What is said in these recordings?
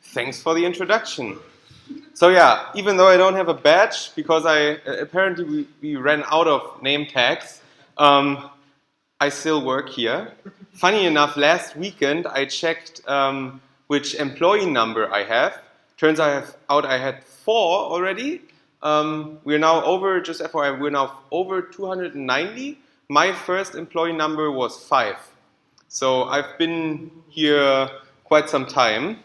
Thanks for the introduction. So yeah, even though I don't have a badge, because apparently we ran out of name tags, I still work here. Funny enough, last weekend I checked which employee number I have. Turns out I had 4 already. We're now over, just FYI, we're now over 290. My first employee number was 5. So I've been here quite some time.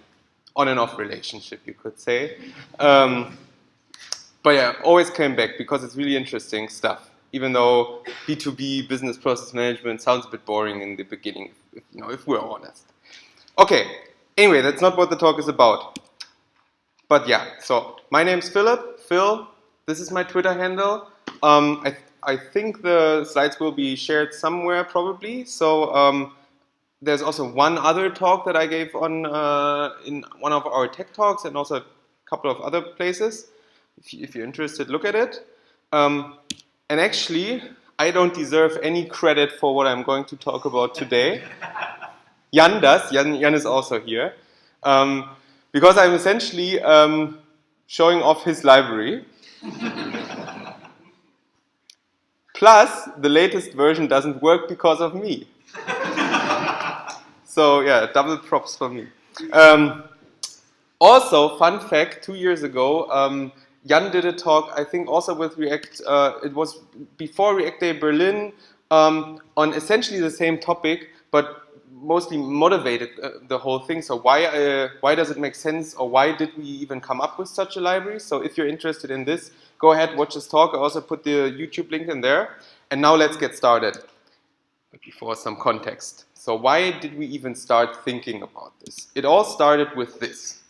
On and off relationship, you could say. But yeah, always came back because it's really interesting stuff. Even though B2B, business process management, sounds a bit boring in the beginning, if we're honest. Okay, anyway, that's not what the talk is about. But yeah, so my name's Philipp, Phil. This is my Twitter handle. I think the slides will be shared somewhere probably. So there's also one other talk that I gave on in one of our tech talks and also a couple of other places. If you're interested, look at it. And actually, I don't deserve any credit for what I'm going to talk about today. Jan does. Jan is also here. Because I'm essentially showing off his library. Plus, the latest version doesn't work because of me. So yeah, double props for me. Also, fun fact, 2 years ago, Jan did a talk, I think also with React, it was before React Day Berlin, on essentially the same topic, but mostly motivated the whole thing. So why does it make sense, or why did we even come up with such a library? So if you're interested in this, go ahead, watch this talk. I also put the YouTube link in there. And now let's get started. But before, some context. So why did we even start thinking about this? It all started with this.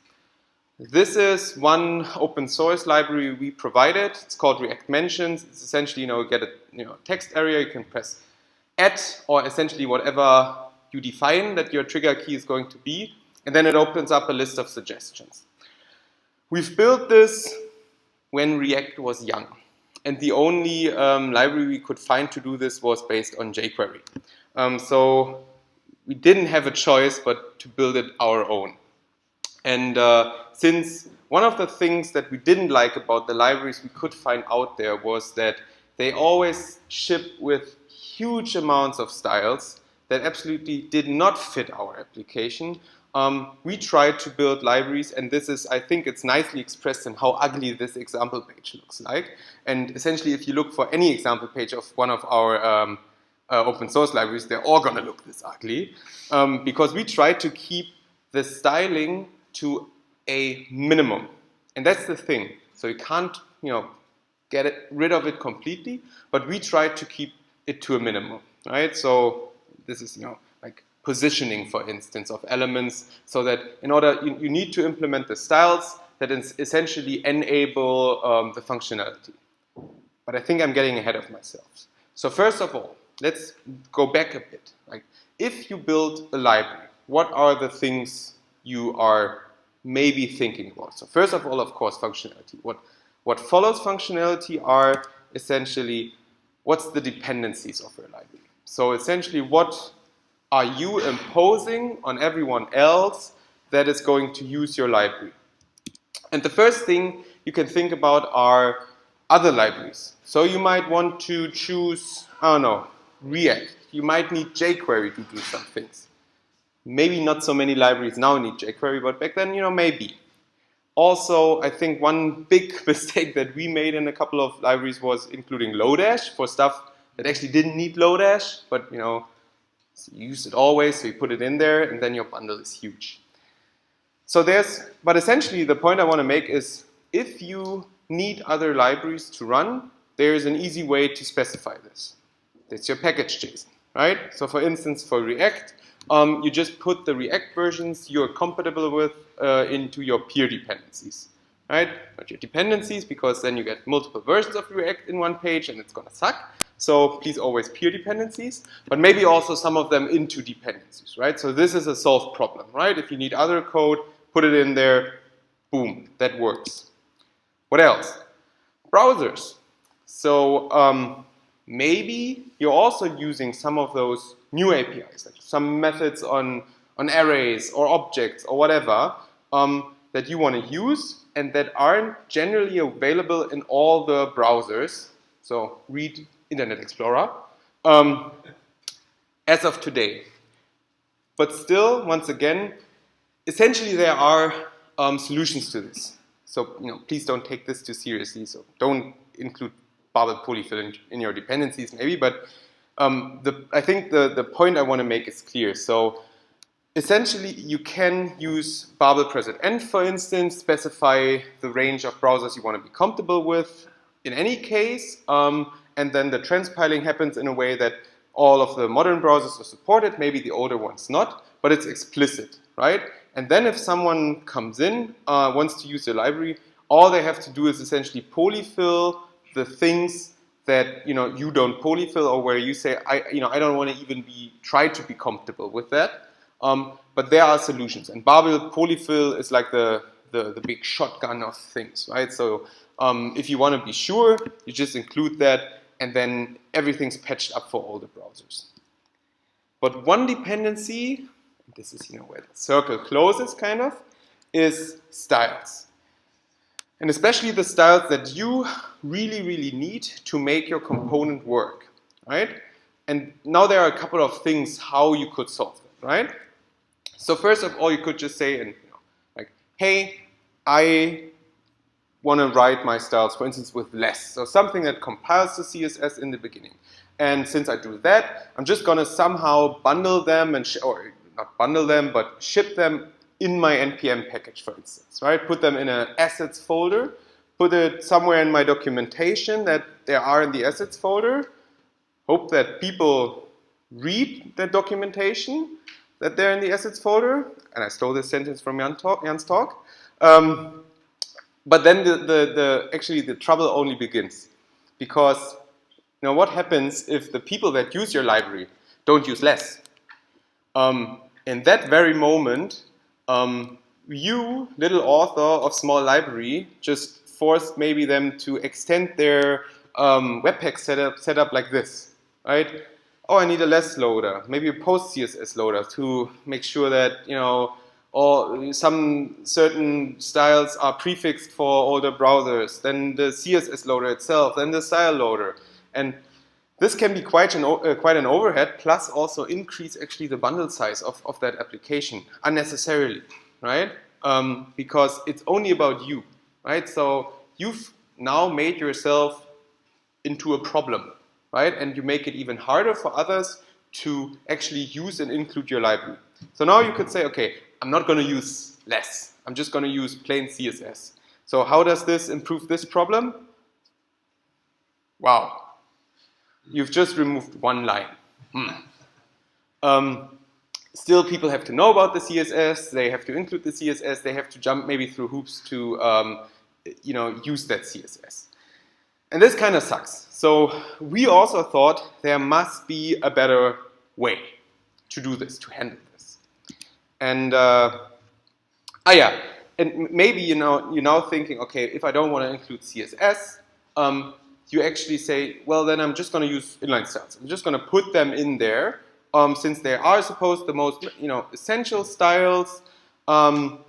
This is one open source library we provided. It's called React Mentions. It's essentially, get a text area. You can press add, or essentially whatever you define that your trigger key is going to be. And then it opens up a list of suggestions. We've built this when React was young. And the only library we could find to do this was based on jQuery. So we didn't have a choice but to build it our own. And since one of the things that we didn't like about the libraries we could find out there was that they always ship with huge amounts of styles that absolutely did not fit our application, we tried to build libraries, and this is, I think it's nicely expressed in how ugly this example page looks like. And essentially, if you look for any example page of one of our open source libraries, they're all going to look this ugly, because we tried to keep the styling to a minimum. And that's the thing. So you can't, get rid of it completely, but we tried to keep it to a minimum, right? So this is, like positioning, for instance, of elements, so that in order, you need to implement the styles that essentially enable the functionality. But I think I'm getting ahead of myself. So first of all, let's go back a bit. Like, if you build a library, what are the things you are maybe thinking about? So first of all, of course, functionality. What follows functionality are essentially, what's the dependencies of your library? So essentially, what are you imposing on everyone else that is going to use your library? And the first thing you can think about are other libraries. So you might want to choose, I don't know, React. You might need jQuery to do some things. Maybe not so many libraries now need jQuery, but back then, maybe. Also, I think one big mistake that we made in a couple of libraries was including Lodash for stuff that actually didn't need Lodash, but you use it always, so you put it in there, and then your bundle is huge. So but essentially the point I want to make is, if you need other libraries to run, there is an easy way to specify this. That's your package JSON, right? So for instance, for React, you just put the React versions you're compatible with into your peer dependencies, right? Not your dependencies, because then you get multiple versions of React in one page and it's gonna suck. So please always peer dependencies, but maybe also some of them into dependencies, right? So this is a solved problem, right? If you need other code, put it in there, boom, that works. What else? Browsers. So maybe you're also using some of those new APIs, like some methods on arrays or objects or whatever. that you want to use and that aren't generally available in all the browsers. So read Internet Explorer as of today. But still, once again, essentially there are solutions to this. So please don't take this too seriously. So don't include barbell polyfill in your dependencies, maybe. But I think the point I want to make is clear. So essentially, you can use barbell press at end, for instance, specify the range of browsers you want to be comfortable with in any case, and then the transpiling happens in a way that all of the modern browsers are supported, maybe the older ones not, but it's explicit, right? And then if someone comes in, wants to use your library, all they have to do is essentially polyfill the things that you don't polyfill, or where you say, I don't want to even try to be comfortable with that. But there are solutions, and barbell polyfill is like the big shotgun of things, right? So if you want to be sure, you just include that, and then everything's patched up for all the browsers. But one dependency, this is where the circle closes kind of, is styles. And especially the styles that you really, really need to make your component work, right? And now there are a couple of things how you could solve that, right? So first of all, you could just say, like, hey, I want to write my styles, for instance, with less. So something that compiles the CSS in the beginning. And since I do that, I'm just going to somehow bundle them, or not bundle them, but ship them in my NPM package, for instance, right? Put them in an assets folder, put it somewhere in my documentation that they are in the assets folder, hope that people read that documentation, that they're in the assets folder, and I stole this sentence from Jan's talk. But then actually the trouble only begins, because what happens if the people that use your library don't use less? In that very moment, you, little author of small library, just forced maybe them to extend their Webpack setup like this, right? Oh, I need a less loader, maybe a post CSS loader to make sure that or some certain styles are prefixed for older browsers, then the CSS loader itself, then the style loader, and this can be quite an overhead, plus also increase actually the bundle size of that application unnecessarily, right? Because it's only about you, right? So you've now made yourself into a problem, right? And you make it even harder for others to actually use and include your library. So now you could say, okay, I'm not going to use less. I'm just going to use plain CSS. So how does this improve this problem? Wow. You've just removed one line. Still, people have to know about the CSS. They have to include the CSS. They have to jump maybe through hoops to use that CSS. And this kind of sucks. So we also thought there must be a better way to do this, to handle this. And and maybe you're now thinking, okay, if I don't want to include CSS, you actually say, well, then I'm just going to use inline styles. I'm just going to put them in there, since they are supposed the most essential styles. I'm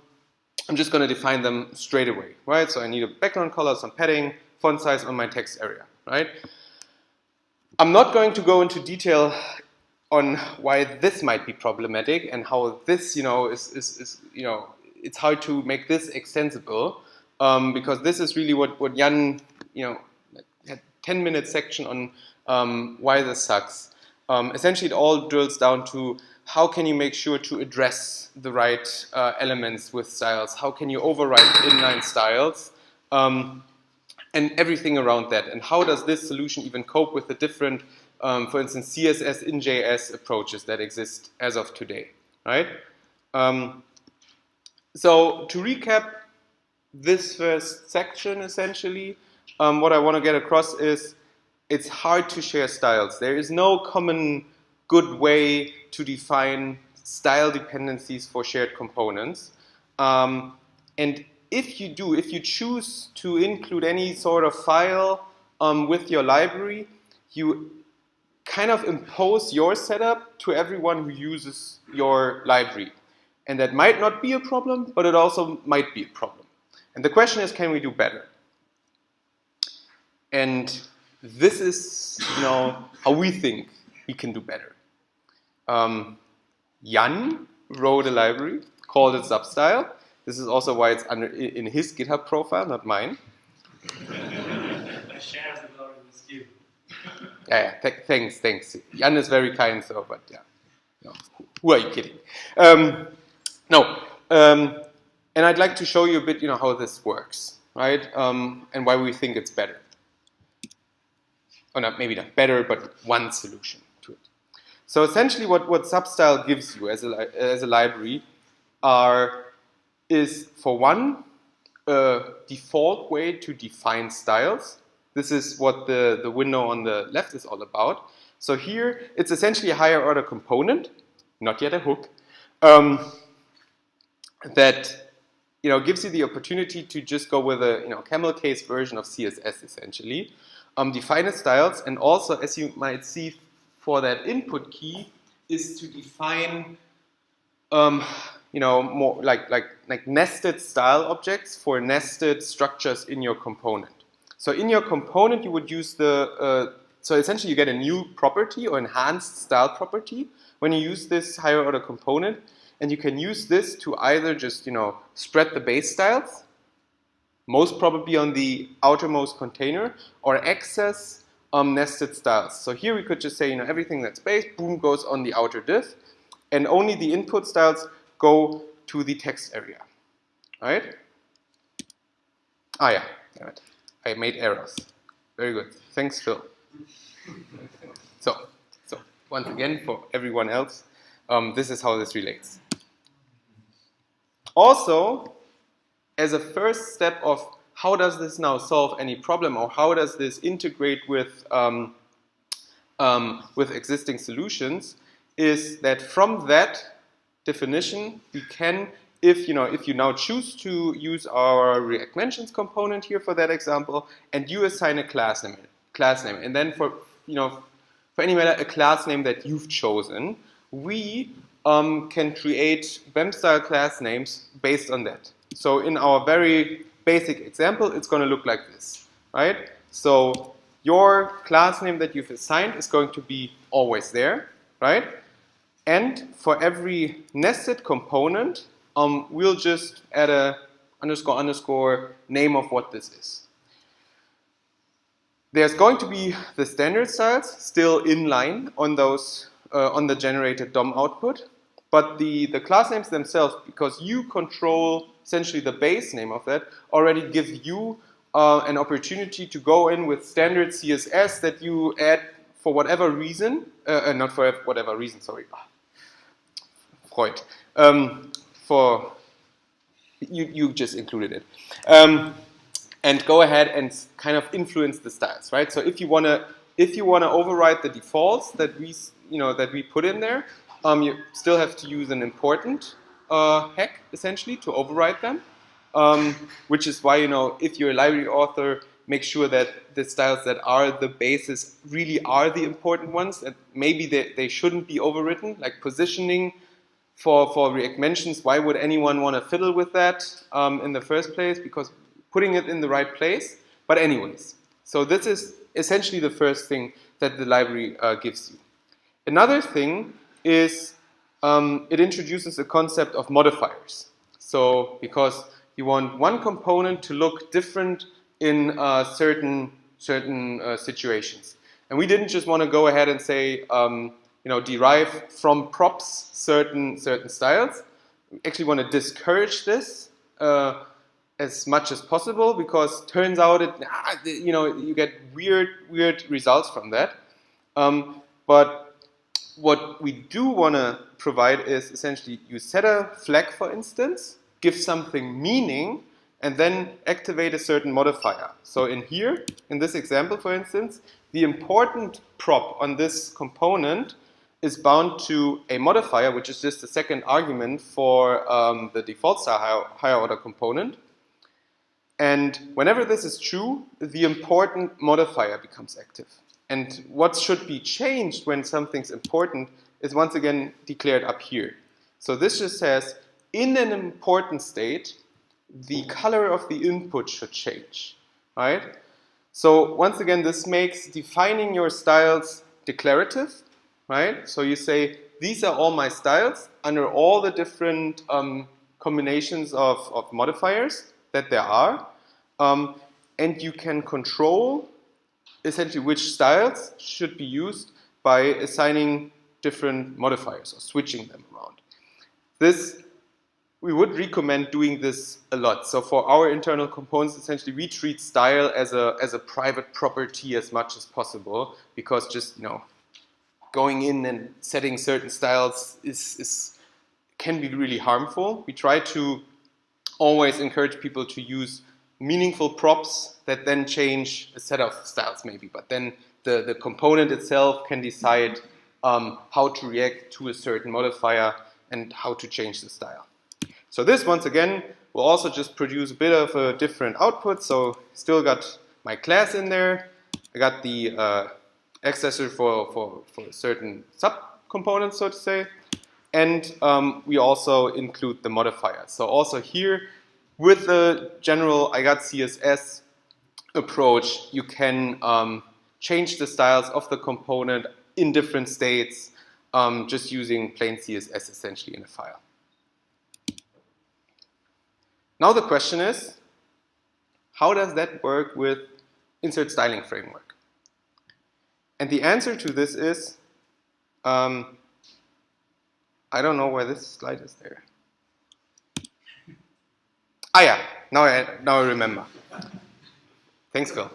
just going to define them straight away, right? So I need a background color, some padding, font size on my text area, right? I'm not going to go into detail on why this might be problematic and how this, it's hard to make this extensible, because this is really what Jan, had 10-minute section on why this sucks. Essentially, it all drills down to how can you make sure to address the right elements with styles? How can you override inline styles? And everything around that. And how does this solution even cope with the different, for instance, CSS in JS approaches that exist as of today, right? So to recap this first section, essentially, what I want to get across is it's hard to share styles. There is no common good way to define style dependencies for shared components. And if you choose to include any sort of file with your library, you kind of impose your setup to everyone who uses your library. And that might not be a problem, but it also might be a problem. And the question is, can we do better? And this is, how we think we can do better. Jan wrote a library, called it UpStyle. This is also why it's in his GitHub profile, not mine. I share the glory with you. Yeah, thanks. Jan is very kind, so, but yeah. No. Who are you kidding? And I'd like to show you a bit, how this works, right? And why we think it's better. Or maybe not better, but one solution to it. So essentially, what UpStyle gives you as a library is, for one, a default way to define styles. This is what the window on the left is all about. So here, it's essentially a higher order component, not yet a hook, that gives you the opportunity to just go with a camel case version of CSS essentially, define its styles, and also, as you might see, for that input key is to define more like nested style objects for nested structures in your component. So in your component, you would use so essentially you get a new property or enhanced style property when you use this higher order component, and you can use this to either just spread the base styles, most probably on the outermost container, or access nested styles. So here we could just say everything that's base, boom, goes on the outer div, and only the input styles go to the text area, right? Yeah, damn it. I made errors. Very good. Thanks, Phil. So once again, for everyone else, this is how this relates. Also, as a first step of how does this now solve any problem, or how does this integrate with existing solutions, is that from that definition, we can, if you now choose to use our React Mentions component here for that example, and you assign a class name, and then for any matter a class name that you've chosen, we can create BEM-style class names based on that. So in our very basic example, it's going to look like this, right? So your class name that you've assigned is going to be always there, right? And for every nested component, we'll just add a __ name of what this is. There's going to be the standard styles still inline on those on the generated DOM output, but the class names themselves, because you control essentially the base name of that, already give you an opportunity to go in with standard CSS that you add for whatever reason, not for whatever reason, sorry. Freud. For you just included it, and go ahead and kind of influence the styles, right? So if you wanna override the defaults that we put in there, you still have to use an important hack essentially to override them, which is why if you're a library author, make sure that the styles that are the basis really are the important ones, that maybe they shouldn't be overwritten, like positioning. For React Mentions, why would anyone want to fiddle with that in the first place? Because putting it in the right place. But anyways, so this is essentially the first thing that the library gives you. Another thing is it introduces the concept of modifiers. So because you want one component to look different in certain situations. And we didn't just want to go ahead and say, derive from props certain styles. We actually want to discourage this as much as possible, because turns out you get weird results from that. But what we do want to provide is essentially you set a flag, for instance, give something meaning, and then activate a certain modifier. So in here, in this example, for instance, the important prop on this component is bound to a modifier, which is just the second argument for the default style higher order component. And whenever this is true, the important modifier becomes active. And what should be changed when something's important is once again declared up here. So this just says, in an important state, the color of the input should change, right? So once again, this makes defining your styles declarative, right? So you say, these are all my styles under all the different combinations of modifiers that there are. And you can control essentially which styles should be used by assigning different modifiers or switching them around. We would recommend doing this a lot. So for our internal components, essentially we treat style as a private property as much as possible, because just going in and setting certain styles can be really harmful. We try to always encourage people to use meaningful props that then change a set of styles maybe, but then the component itself can decide how to react to a certain modifier and how to change the style. So this, once again, will also just produce a bit of a different output. So still got my class in there. I got the accessor for certain subcomponents, so to say. And we also include the modifier. So also here, with the general I got CSS approach, you can change the styles of the component in different states just using plain CSS essentially in a file. Now the question is, how does that work with insert styling framework? And the answer to this is, I don't know where this slide is there. Ah yeah, now I remember. Thanks, Phil.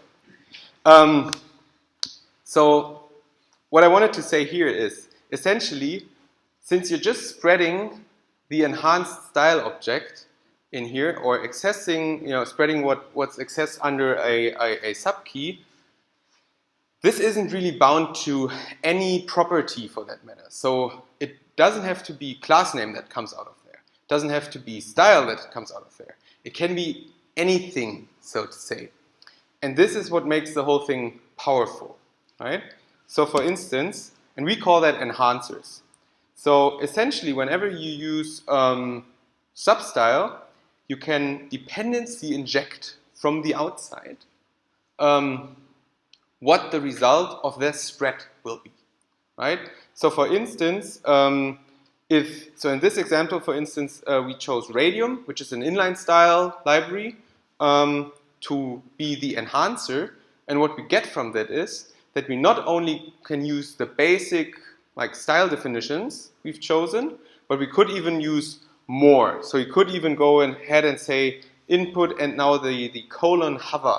So what I wanted to say here is, essentially, since you're just spreading the enhanced style object in here, or accessing, spreading what's accessed under a subkey, this isn't really bound to any property for that matter. So it doesn't have to be class name that comes out of there. It doesn't have to be style that comes out of there. It can be anything, so to say. And this is what makes the whole thing powerful, right? So for instance, and we call that enhancers. So essentially, whenever you use substyle, you can dependency inject from the outside what the result of this spread will be, right? So for instance, in this example, for instance, we chose Radium, which is an inline style library, to be the enhancer. And what we get from that is that we not only can use the basic style definitions we've chosen, but we could even use more. So you could even go ahead and say input, and now the colon hover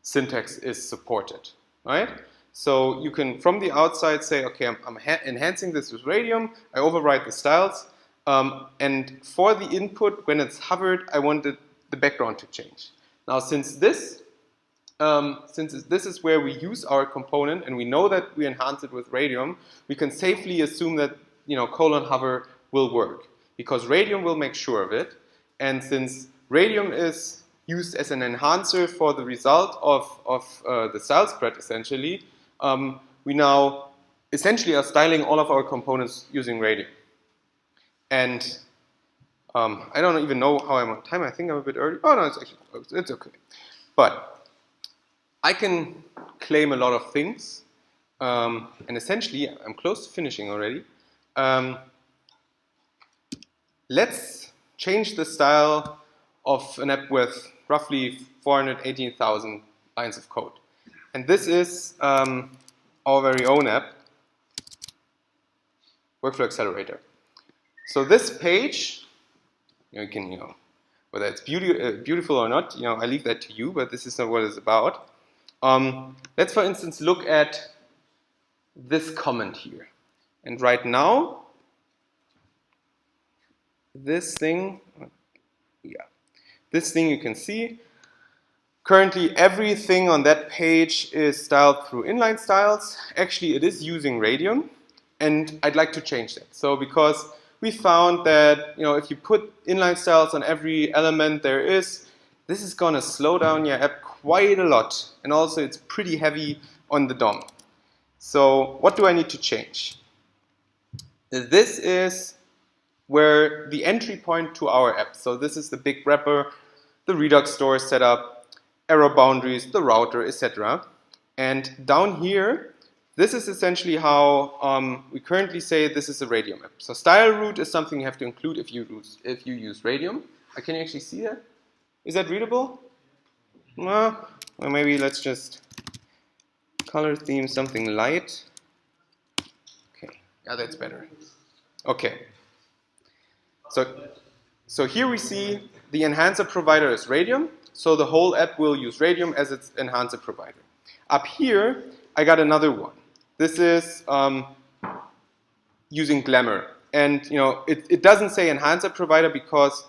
syntax is supported, right? So you can, from the outside, say, okay, I'm enhancing this with Radium, I override the styles, and for the input, when it's hovered, I want the background to change. Now, since this is where we use our component, and we know that we enhance it with Radium, we can safely assume that colon hover will work, because Radium will make sure of it. And since Radium is used as an enhancer for the result of the style spread, essentially, we now essentially are styling all of our components using Radium. And I don't even know how I'm on time. I think I'm a bit early. Oh no, it's okay. But I can claim a lot of things, and essentially I'm close to finishing already. Let's change the style of an app with roughly 418,000 lines of code. And this is our very own app, Workflow Accelerator. So this page, you can, whether it's beautiful or not, I leave that to you, but this is not what it's about. Let's, for instance, look at this comment here. And right now, this thing you can see, currently everything on that page is styled through inline styles. Actually, it is using Radium, and I'd like to change that. So because we found that if you put inline styles on every element there is, this is going to slow down your app quite a lot, and also it's pretty heavy on the DOM. So what do I need to change? This is where the entry point to our app. So this is the big wrapper, the Redux store setup, error boundaries, the router, etc. And down here, this is essentially how we currently say this is a Radium app. So style root is something you have to include if you use Radium. Can you actually see that? Is that readable? Well, maybe let's just color theme something light. Okay, yeah, that's better. Okay. So here we see the enhancer provider is Radium. So the whole app will use Radium as its enhancer provider. Up here, I got another one. This is using Glamour. And it doesn't say enhancer provider because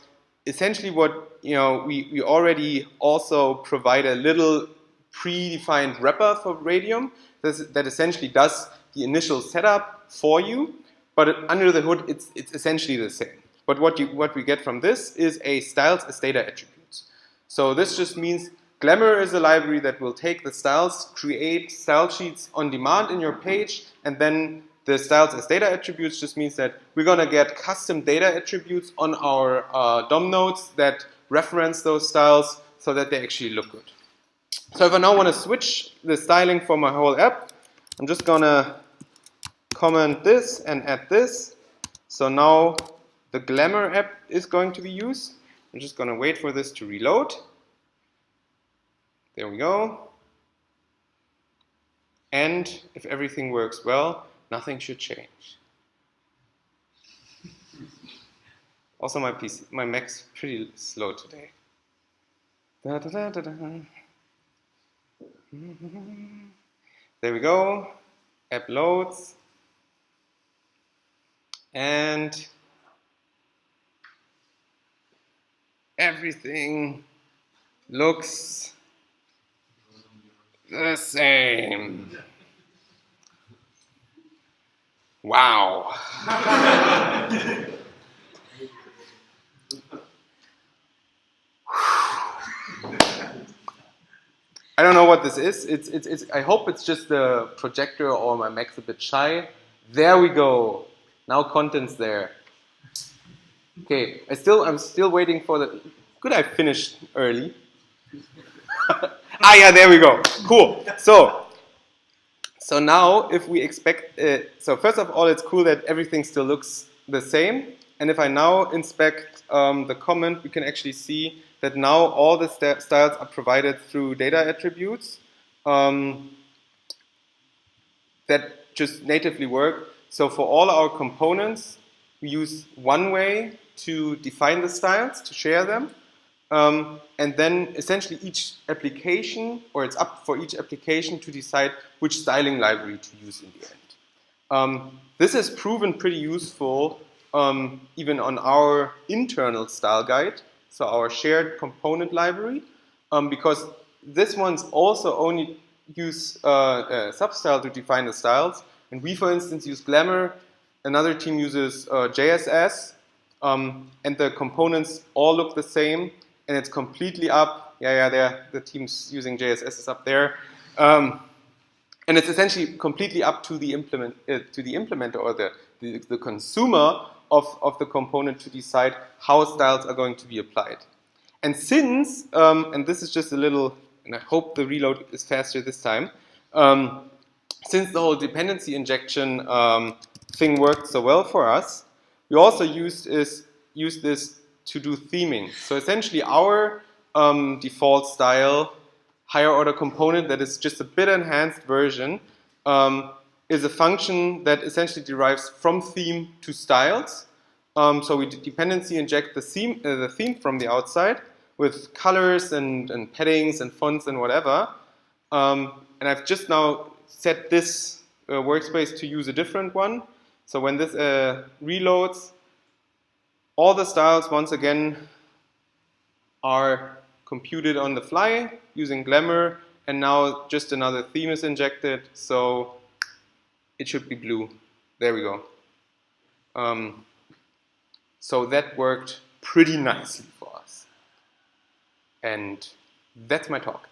essentially what we already also provide a little predefined wrapper for Radium that essentially does the initial setup for you, but under the hood it's essentially the same. But what we get from this is a styles as data attributes. So this just means Glamour is a library that will take the styles, create style sheets on demand in your page, and then the styles as data attributes just means that we're going to get custom data attributes on our DOM nodes that reference those styles so that they actually look good. So if I now want to switch the styling for my whole app, I'm just going to comment this and add this. So now the Glamour app is going to be used. I'm just going to wait for this to reload. There we go. And if everything works well, nothing should change. Also, my Mac's pretty slow today. Da, da, da, da, da. There we go. App loads. And everything looks the same. Wow. I don't know what this is. I hope it's just the projector or my Mac's a bit shy. There we go. Now content's there. Okay, I'm still waiting for the. Could I finish early? Yeah, there we go. Cool. So now if we expect, so first of all, it's cool that everything still looks the same. And if I now inspect the comment, we can actually see that now all the styles are provided through data attributes that just natively work. So for all our components, we use one way to define the styles, to share them. And then essentially each application, or it's up for each application to decide which styling library to use in the end. This has proven pretty useful even on our internal style guide, so our shared component library, because this one's also only use SubStyle to define the styles. And we, for instance, use Glamour. Another team uses JSS. And the components all look the same. And it's completely up. The teams using JSS is up there. And it's essentially completely up to the implementer or the consumer of the component to decide how styles are going to be applied. And since, and this is just a little, and I hope the reload is faster this time, since the whole dependency injection thing worked so well for us, we also use this to do theming. So essentially our default style higher order component that is just a bit enhanced version is a function that essentially derives from theme to styles. So we dependency inject the theme from the outside with colors and paddings and fonts and whatever. And I've just now set this workspace to use a different one. So when this reloads, all the styles, once again, are computed on the fly using Glamour, and now just another theme is injected, so it should be blue. There we go. So that worked pretty nicely for us. And that's my talk.